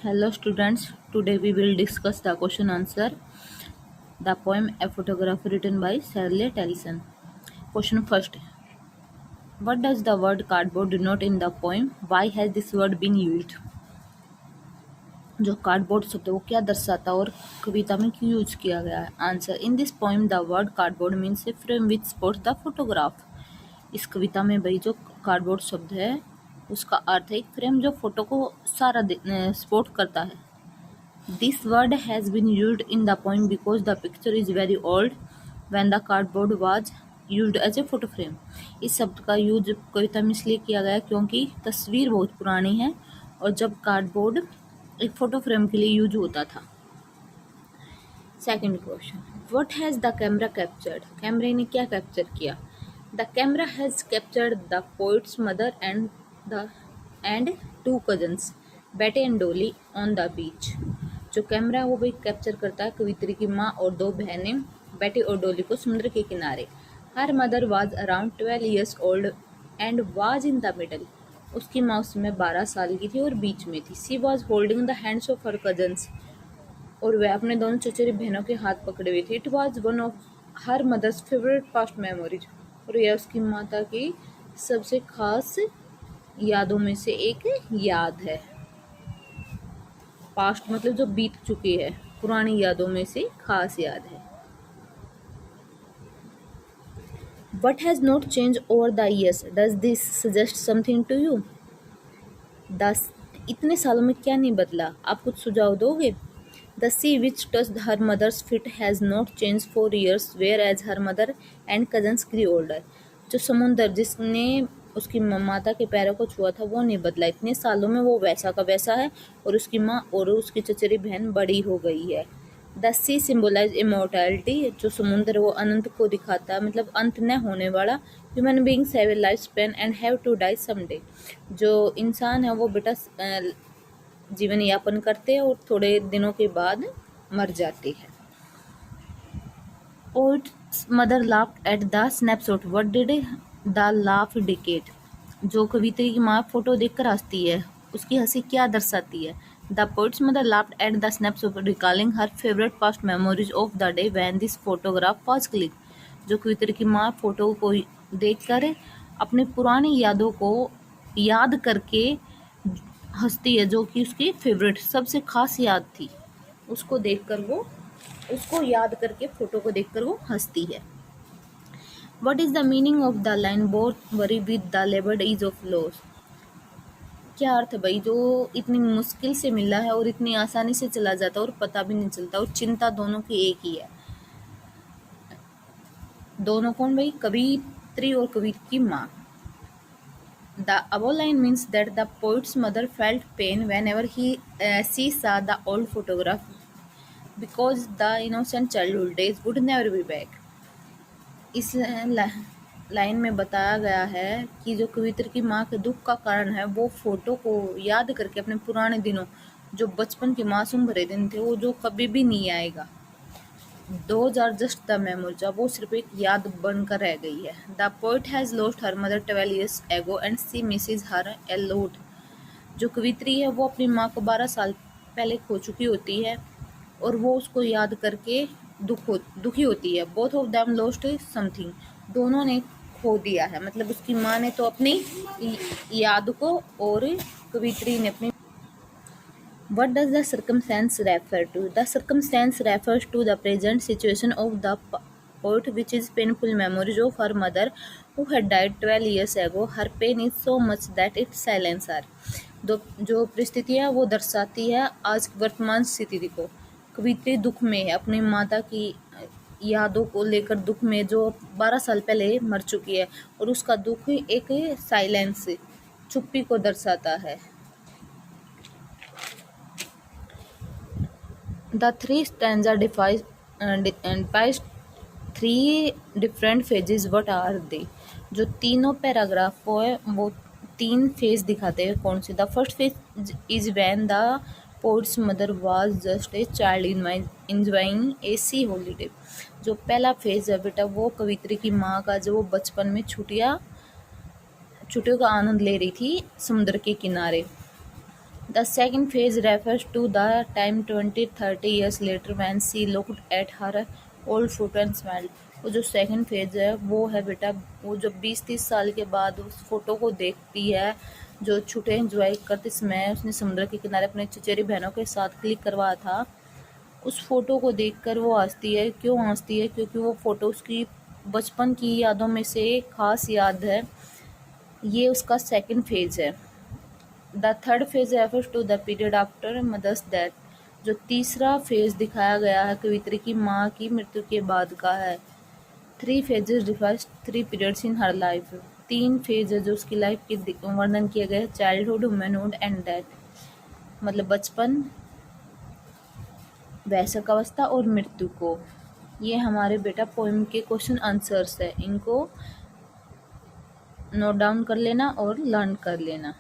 Hello students, today we will discuss the question answer. The poem A Photograph written by Shirley Tennyson. Question first. What does the word cardboard denote in the poem? Why has this word been used? जो cardboard शब्द है वो क्या दर्शाता है और कविता में क्यों यूज किया गया है? Answer. In this poem the word cardboard means a frame which supports the photograph. इस कविता में भाई जो कार्डबोर्ड शब्द है उसका अर्थ है एक फ्रेम जो फोटो को सारा सपोर्ट करता है. This word has been used in the poem because the picture is very old when the cardboard was used as a photo frame. इस शब्द का यूज कविता में इसलिए किया गया क्योंकि तस्वीर बहुत पुरानी है और जब कार्डबोर्ड एक फोटो फ्रेम के लिए यूज होता था. Second question. What has the camera captured? कैमरे ने क्या कैप्चर किया? The camera has captured the poet's mother and two cousins Betty and Dolly on the beach. जो कैमरा है वो भी कैप्चर करता है कवित्री की माँ और दो बहनें बेटी और डोली को समुद्र के किनारे. Her mother was around 12 years old and was in the middle. उसकी माँ उस समय 12 साल की थी और बीच में थी. She was holding the hands of her cousins. और वह अपने दोनों चचेरी बहनों के हाथ पकड़े हुए थे. It was one of her mother's favourite past memories. और यह उसकी माता की सबसे खास यादों में से एक याद है. पास्ट मतलब जो बीत चुकी है, पुरानी यादों में से खास याद है. What has not changed over the years? Does this suggest something to you? इतने सालों में क्या नहीं बदला? आप कुछ सुझाव दोगे? The sea which touched her mother's feet has not changed for years, whereas her mother and cousins grew older. जो समुंदर जिसने उसकी माता के पैरों को छुआ था वो नहीं बदला. इतने सालों में वो वैसा का वैसा है और उसकी माँ और उसकी चचेरी बहन बड़ी हो गई है. The sea symbolise immortality. जो समुद्र वो अनंत को दिखाता है, मतलब अंत न होने वाला. Human beings have a life span and have to die someday. जो इंसान है वो बेटा जीवन यापन करते हैं और थोड़े दिनों के बाद मर जाते हैं. Poet's mother laughed at the snapshot. What did the laugh indicate? जो कवित्री की माँ फोटो देखकर हंसती है उसकी हंसी क्या दर्शाती है? The poet's mother laughed at the snapshot, recalling her favorite past memories of the day when this photograph was clicked. जो कवित्री की माँ फोटो को देखकर अपनी पुरानी यादों को याद करके हंसती है, जो कि उसकी फेवरेट सबसे खास याद थी. उसको देखकर वो उसको याद करके फोटो को देखकर वो हंसती है. What is the meaning of the line both worry with the labored ease of loss? क्या अर्थ है भाई? जो इतनी मुश्किल से मिला है और इतनी आसानी से चला जाता है और पता भी नहीं चलता, और चिंता दोनों की एक ही है. दोनों कौन भाई? कवित्री और कवि की माँ. The above line means that the poet's mother felt pain whenever she saw the old photograph because the innocent childhood days would never be back. इस लाइन में बताया गया है कि जो कवित्री की माँ के दुख का कारण है वो फोटो को याद करके अपने पुराने दिनों, जो बचपन के मासूम भरे दिन थे, वो जो कभी भी नहीं आएगा. Those are just the memories. अब वो सिर्फ एक याद बनकर रह गई है. The poet has lost her mother 12 years ago and she misses her a lot. जो कवित्री है वो अपनी माँ को 12 साल पहले खो चुकी होती है और वो उसको याद करके दुखी होती है. Both of them lost something. दोनों ने खो दिया है, मतलब उसकी माँ ने तो अपनी याद को और कवित्री ने अपनी. What does the circumstance refer to? The circumstance refers to the present situation of the poet, which is painful memories of her mother who had died 12 years ago. Her pain is so much that it silences her. जो परिस्थिति है वो दर्शाती है आज की वर्तमान स्थिति को. कवित्री दुख में है, अपनी माता की यादों को लेकर दुख में, जो 12 साल पहले मर चुकी है, और उसका दुख एक साइलेंस, चुप्पी को दर्शाता है. The three stanza defies three different phases. What are they? जो तीनों पैराग्राफ को है वो तीन फेज दिखाते हैं. कौन से? The first phase is when the poets mother was just a child enjoying A C holiday. जो पहला फेज है बेटा वो कवित्री की माँ का, जो वो बचपन में छुट्टियों का आनंद ले रही थी समुद्र के किनारे. The second phase refers to the time 20-30 years later when she looked at her old photo and smiled. वो जो सेकंड फेज है वो है बेटा, वो जो 20-30 साल के बाद उस फोटो को देखती है जो छुट्टे एंजॉय करते समय उसने समुद्र के किनारे अपने चचेरी बहनों के साथ क्लिक करवाया था। उस फोटो को देखकर वो हंसती है। क्यों हंसती है? क्योंकि वो फोटो उसकी बचपन की यादों में से एक खास याद है। ये उसका सेकंड फेज है। The third phase refers to the period after mother's death. जो तीसरा फेज दिखाया गया है कवित्री की माँ की मृत्यु के बाद का है। Three phases refers three periods इन हर लाइफ। तीन फेज है जो उसकी लाइफ के वर्णन किए गए, चाइल्डहुड, वुमेनहुड एंड डेथ। मतलब बचपन, वयस्क अवस्था और मृत्यु को। ये हमारे बेटा पोएम के क्वेश्चन आंसर्स है, इनको नोट डाउन कर लेना और लर्न कर लेना।